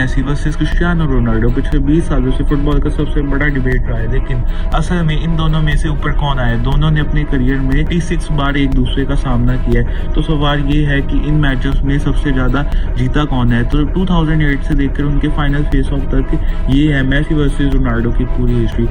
Messi versus Cristiano Ronaldo पिछले 20 सालों से फुटबॉल का सबसे बड़ा डिबेट रहा है, लेकिन असल में इन दोनों में से ऊपर कौन आया। दोनों ने अपने करियर में 86 बार एक दूसरे का सामना किया है। तो सवाल ये है कि इन मैचेस में सबसे ज्यादा जीता कौन है। तो 2008 से लेकर उनके फाइनल फेस ऑफ तक ये है मेसी वर्सेस रोनाल्डो की पूरी हिस्ट्री।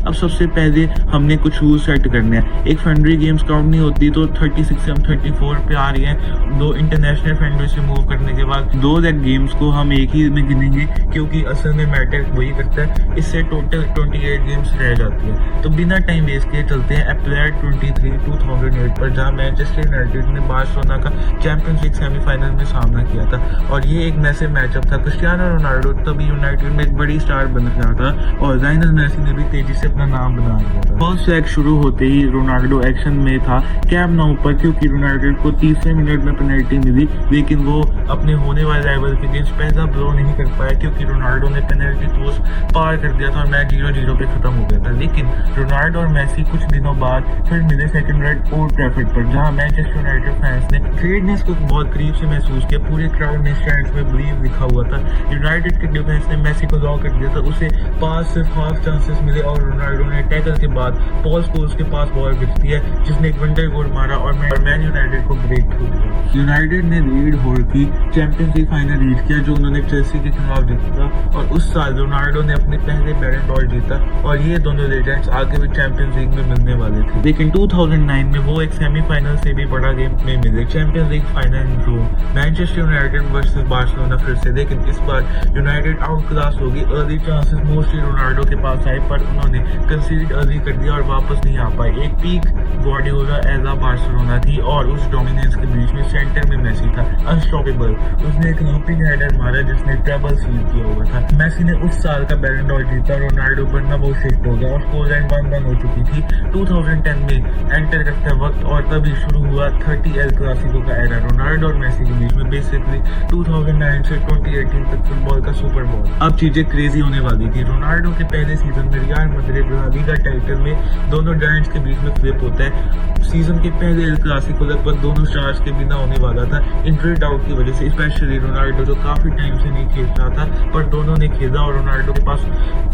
अब सबसे पहले हमने कुछ रूल सेट करने हैं। एक फ्रेंडली गेम्स काउंट नहीं होती, तो 36 से हम 34 पे आ रही हैं। 2 इंटरनेशनल फ्रेंडली से मूव करने के बाद 2 लेग गेम्स को हम एक ही में गिनेंगे, क्योंकि असल में मैटर वही करता है। इससे टोटल 28 गेम्स रह जाती है। तो बिना टाइम वेस्ट किए चलते हैं अप्रैल 23 2008 पर, जहां मैनचेस्टर यूनाइटेड ने बार्सिलोना का चैंपियंस लीग सेमीफाइनल में सामना किया था। और ये एक मैसिव मैचअप था। क्रिस्टियानो रोनाल्डो तभी यूनाइटेड में एक बड़ी स्टार बन रहा था और लायनल मेसी ने भी तेजी से अपना नाम बना लिया था। फर्स्ट लेग शुरू होते ही रोनाल्डो एक्शन में था कैंप नाउ पर, क्योंकि यूनाइटेड को 30वें मिनट में पेनल्टी मिली, लेकिन वो अपने होने वाले राइवल के अगेंस्ट पहला ब्लो नहीं कर पाया, क्योंकि रोनाल्डो ने पेनल्टी पोस्ट पार कर दिया था और मैच 0-0 पे खत्म हो गया था। लेकिन रोनाल्डो और मेसी कुछ दिनों बाद फिर मिले सेकंड लेग ओल्ड ट्रैफर्ड पर, जहां मैनचेस्टर यूनाइटेड फैंस ने ग्रेटनेस को बहुत करीब से महसूस किया। पूरे क्राउड ने स्टैंड्स में बिलीव लिखा हुआ था। यूनाइटेड के डिफेंस ने मेसी को लॉक कर दिया था, उसे पास सिर्फ हाफ चांसेस मिले और रोनाल्डो ने टैकल के बाद पॉल स्कोल्स के पास बॉल गिरती है, जिसने एक वंडर गोल मारा और मैन यूनाइटेड को ब्रेक थ्रू दिया। यूनाइटेड ने लीड होल्ड की चैंपियंस लीग फाइनल लीड किया, जो उन्होंने चेल्सी के खिलाफ जीता था। और उस साल रोनाल्डो ने अपने पहले बैलन डॉर जीता और ये दोनों लेजेंड्स आगे भी चैंपियंस लीग में मिलने वाले थे। लेकिन 2009 में वो एक सेमीफाइनल से भी बड़ा गेम में मिले, Champions League final in Rome, Manchester United versus Barcelona फिर से। लेकिन इस बार यूनाइटेड आउट क्लास होगी। अर्ली चांसेस मोस्टली रोनाल्डो के पास आए, पर उन्होंने कंसीड अर्ली कर दिया और वापस नहीं आ पाए। एक Pep Guardiola as a Barcelona थी और उस डोमिनेंस के बीच में सेंटर में मेसी था, अनस्टॉपेबल। उसने एक लूपिंग हेडर मारा जिसने ट्रबल सील किया हुआ था। मेसी ने उस साल का बैलन डॉर जीता। रोनाल्डो बर्नाब्यू शिफ्ट हो गया और स्कोर लाइन 1-1 हो चुकी थी 2010 में एंटर करते वक्त, और तभी शुरू हुआ 30 एल क्लासिको का एरा रोनाल्डो और मेसी के बीच में। बेसिकली 2009 से 2018 तक फुटबॉल का सुपर बॉल। अब चीजें क्रेजी होने वाली थी। रोनाल्डो के पहले सीजन में Real Madrid La Liga title में दोनों जायंट्स के बीच में फ्लिप होता है। सीजन के पहले एल क्लासिको लगभग दोनों स्टार्स के बिना होने वाला था, इंजरी आउट की वजह से। स्पेशली रोनाल्डो जो काफी टाइम से नहीं खेल रहा था, पर दोनों ने खेला और रोनाल्डो के पास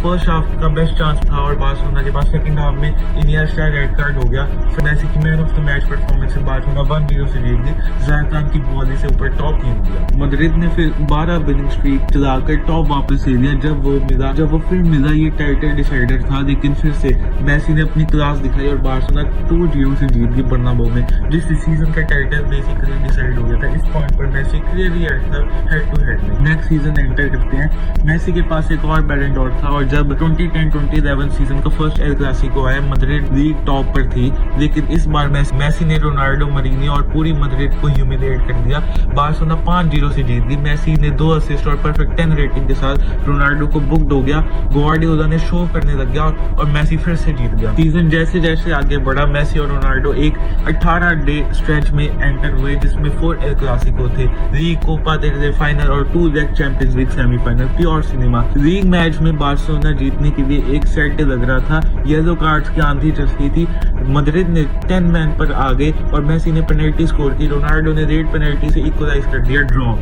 फर्स्ट हाफ का बेस्ट चांस था और बार्सिलोना के पास सेकंड हाफ में इनिएस्टा रेड कार्ड हो गया। फिर मेसी की man of the match performance से बार्सिलोना 1-0 से जीत गई। ज़ायदान की बॉली से ऊपर टॉप खेल दिया। मैड्रिड ने फिर 12 विनिंग स्ट्रीक चलाकर टॉप वापस ले लिया। जब वो फिर मिला ये टाइटल डिसाइडर था, लेकिन फिर से मेसी ने अपनी क्लास दिखाई और बार्सिलोना 2-0 से जीत गई बर्नाब्यू में, जिस सीजन का टाइटल बेसिकली डिसाइड हो गया था। इस पॉइंट पर Messi clearly head to head में। नेक्स्ट सीजन एंटर करते हैं। मेसी के पास एक और बैलन डॉर था और जब 2010-2011 सीजन का फर्स्ट एल क्लासिको आया, मैड्रिड लीग टॉप पर थी। लेकिन इस बार मेसी ने रोनाल्डो, मरीनी और पूरी मैड्रिड को ह्यूमिलेट कर दिया। बार्सिलोना 5-0 से जीत गई। मेसी ने 2 असिस्ट और परफेक्ट 10 रेटिंग के साथ रोनाल्डो को बुक्ड हो गया। गार्डियोला ने शो करने लग गया और मेसी फिर से जीत गया। सीजन जैसे जैसे आगे बढ़ा, मेसी और रोनाल्डो एक 18 डे स्ट्रेच में एंटर हुए, जिसमें 4 एल क्लासिको थे, लीग, कोपा देल रे फाइनल और 2 leg champions league semifinal. Pure cinema. League match में बार्सिलोना जीतने के लिए एक सेट लग रहा था। येलो कार्ड्स की आंधी चल रही थी। मैड्रिड ने 10 मैन पर आ गए और मेसी ने पेनल्टी स्कोर की। रोनाल्डो ने रेड पेनल्टी से इक्वलाइज कर दिया, ड्रॉ।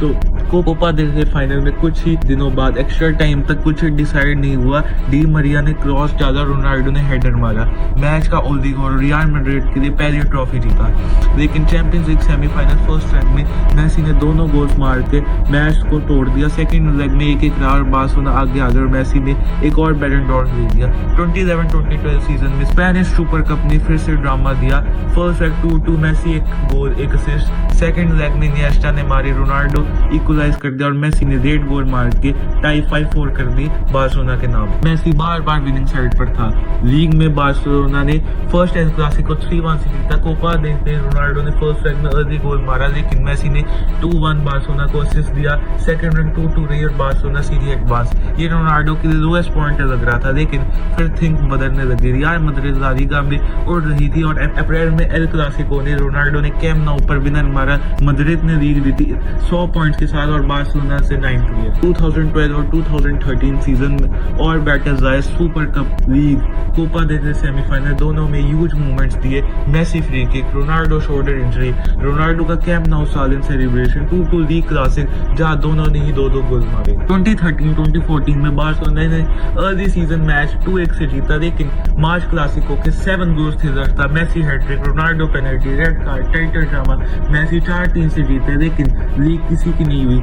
तो कोपा देल रे फाइनल में कुछ ही दिनों बाद एक्स्ट्रा टाइम तक कुछ डिसाइड नहीं हुआ। डी मरिया ने क्रॉस डाला, रोनाल्डो ने हेडर मारा। मैच का ओल्डी गोल, रियल मैड्रिड के लिए पहली ट्रॉफी जीता। लेकिन champions league semifinal first leg में मेसी ने दोनों गोल्स मार के मैच को तोड़ दिया। सेकंड लेग में एक रहा और बार्सिलोना आगे आ गया और मेसी ने एक और बैलन डॉर ले लिया। 2011-2012 सीजन में स्पेनिश सुपर कप ने फिर से ड्रामा दिया। फर्स्ट लेग 2-2 मेसी, एक गोल एक असिस्ट। सेकंड लेग में इनिएस्टा ने मारी, रोनाल्डो इक्वलाइज कर दिया और मेसी ने रेड गोल मार के टाई 5-4 कर दी बार्सिलोना के नाम। मेसी बार बार विनिंग साइड पर था। लीग में बार्सिलोना ने फर्स्ट एल क्लासिको 3-1 से जीता। कोपा देल रे रोनाल्डो ने फर्स्ट लेग में अर्ली गोल मारा, लेकिन मेसी ने 2-1 बार्सिलोना को असिस्ट दिया। सेकंड रन 2-2 रही और बार्सिलोना सीधी एडवांस। ये रोनाल्डो के लिए लोएस्ट पॉइंट लग रहा था, लेकिन फिर थिंक बदलने लगी। रियल मैड्रिड ला लीगा में उड़ रही थी और अप्रैल में एल क्लासिको ने रोनाल्डो ने कैंप नाउ पर विनर मारा। मैड्रिड ने लीग जीती 100 पॉइंट्स के साथ। बाद और बार्सिलोना से 9th किया। 2012 और 2013 सीजन में और बैटर्स आए, सुपर कप, लीग, कोपा देते सेमीफाइनल, दोनों में ह्यूज मूवमेंट्स दिए। Messi free kick, Ronaldo shoulder injury, Ronaldo का कैंप नाउ सालन सेलिब्रेशन, 2-2 लीग क्लासिक जहां दोनों ने ही 2-2 गोल मारे। 2013-2014 में बार्सिलोना ने अर्ली सीजन मैच 2-1 से जीता, लेकिन मार्च क्लासिको के 7 गोल्स थे था। Messi hat trick, Ronaldo penalty, red card, title drama, Messi 4-3 से जीते, लेकिन लीग किसी की नहीं हुई।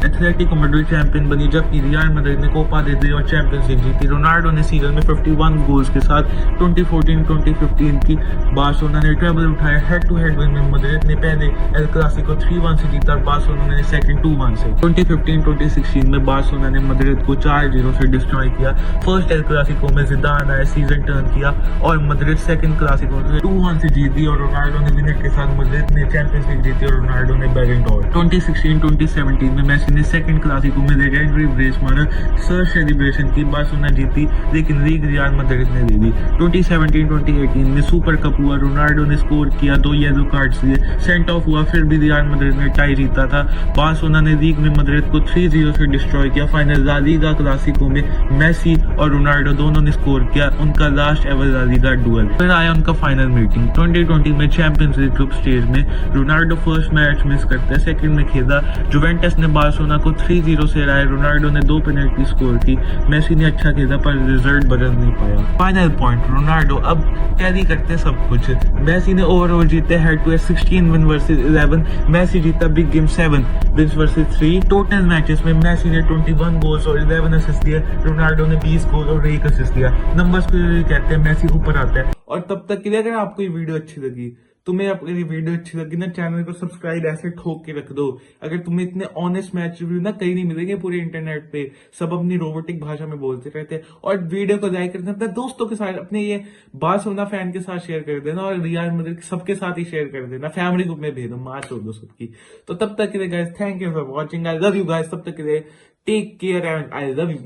एथलेटिको मैड्रिड चैंपियन बनी, जबकि रियल मैड्रिड ने कोपा दे दी और चैंपियंस लीग जीती। रोनाल्डो ने सीजन में 51 गोल्स के साथ 2014-2015 की बार्सिलोना ने ट्रेबल उठाया। हेड टू हेड विन में मैड्रिड ने पहले एल क्लासिको 3-1 से जीता और बार्सिलोना ने सेकंड 2-1 से। 2015-2016 में बार्सिलोना ने मैड्रिड को 4-0 से डिस्ट्रॉय किया। फर्स्ट एल क्लासिको में जिदान आया, सीजन टर्न किया और मैड्रिड सेकंड क्लासिको में 2-1 से जीती और रोनाल्डो ने विनर के साथ मैड्रिड ने चैंपियंस लीग जीती और रोनाल्डो ने बैलन डोर। 2016-2017 में मेसी ने सेकंड क्लासिको में लेजेंडरी ब्रेस मारा, सर सेलिब्रेशन की, बार्सिलोना जीती, लेकिन लीग रियल मैड्रिड ने ले ली। 2017-2018 में सुपर कप हुआ, रोनाल्डो ने स्कोर किया, 2 येलो कार्ड्स लिए, सेंट ऑफ हुआ, फिर भी रियल मैड्रिड ने टाई जीता था। बार्सिलोना ने लीग में मैड्रिड को 3-0 से डिस्ट्रॉय किया। फाइनल ला लीगा क्लासिको में मेसी और रोनाल्डो दोनों ने स्कोर किया, उनका last ever La Liga duel. फिर आया उनका फाइनल मीटिंग 2020 में चैंपियंस लीग ग्रुप स्टेज में। रोनाल्डो फर्स्ट मैच मिस करते हैं, सेकंड में खेला। जुवेंटस ने बार्सिलोना को 3-0 से हराया, रोनाल्डो ने 2 पेनल्टी स्कोर की, मेसी ने अच्छा खेला पर रिजल्ट बदल नहीं पाया। फाइनल पॉइंट, रोनाल्डो अब कैरी करते सब कुछ। मेसी ने ओवरऑल जीते head to head 16 win versus 11, Messi जीता big game 7 wins versus 3। Total matches में मेसी ने 21 गोल्स और 11 असिस्ट दिए, रोनाल्डो ने 20 गोल और 1 असिस्ट दिया। नंबर्स को कहते हैं मेसी ऊपर आता है। और तब तक के लिए अगर आपको ये वीडियो अच्छी लगी, तुम्हें अगर ये वीडियो अच्छी लगी ना, चैनल को सब्सक्राइब ऐसे ठोक के रख दो। अगर तुम्हें इतने ऑनेस्ट मैच रिव्यू ना कहीं नहीं मिलेंगे पूरे इंटरनेट पे, सब अपनी रोबोटिक भाषा में बोलते रहते हैं। और वीडियो को लाइक करना, अपने दोस्तों के साथ, अपने ये बार्सिलोना फैन के साथ शेयर कर देना और रियल मैड्रिड सबके साथ ही शेयर कर देना, फैमिली ग्रुप में भेजो, मार छोड़ दो सबकी। तो तब तक के लिए guys, thank you for watching, I love you guys. तब तक के लिए take care and I love you.